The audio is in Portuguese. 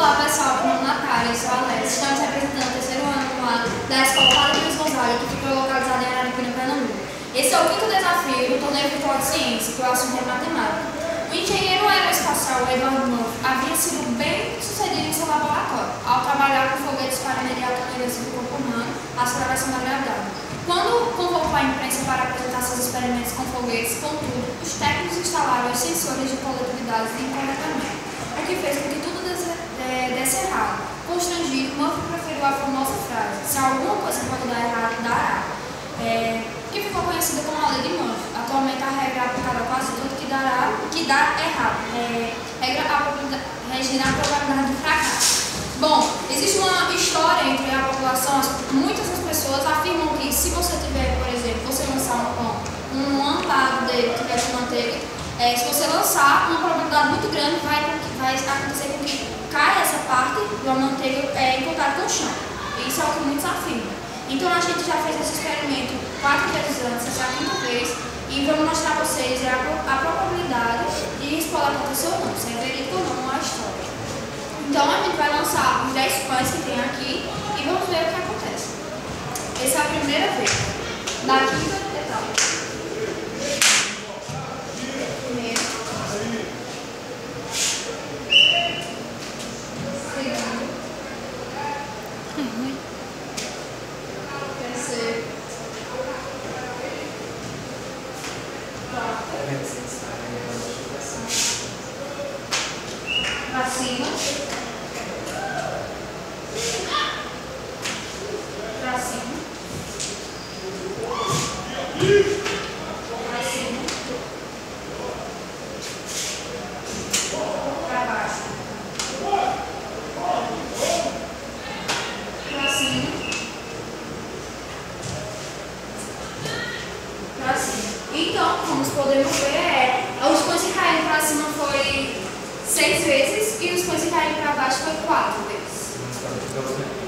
Olá pessoal, meu nome é Natália, eu sou a Alex. Estamos representando o terceiro ano lá da Escola Padre Luiz Gonzaga, que fica localizada em Araripina, Pernambuco. Esse é o quinto desafio do torneio virtual de ciência, que o assunto é matemática. O engenheiro aeroespacial Edward Murphy havia sido bem sucedido em seu laboratório, ao trabalhar com foguetes para mediar a tolerancia do corpo humano à aceleração da gravidade. Quando convocou a imprensa para apresentar seus experimentos com foguetes, contudo, os técnicos instalaram os sensores de coletividade incorretamente, o que fez com que tudo desse errado. Constrangido, Murphy preferiu a famosa frase: se alguma coisa pode dar errado, dará. Que ficou conhecida como a lei de Murphy. Atualmente a regra é aplicada a quase tudo que dá errado. Regira a probabilidade de fracasso. Bom, existe uma história entre a população. Muitas das pessoas afirmam que se você tiver, por exemplo, você lançar um pão, um amparo dele tiver com manteiga, se você lançar, uma probabilidade muito grande vai acontecer com que caia essa parte da manteiga em contato com o chão. Isso é o que muitos afirmam. Então a gente já fez esse experimento 4 vezes antes, essa é a quinta vez, e vamos mostrar a vocês a probabilidade de isso pode acontecer ou não, se é verídico ou não a história. Então a gente vai lançar os 10 pães que tem aqui e vamos ver o que acontece. Essa é a primeira vez da quinta etapa. Pra cima, pra cima, pra cima, pra baixo, pra cima, pra cima. Então, como podemos ver, os pães que caíram pra cima foi 6 vezes e os pães que caíram para baixo foi 4 vezes.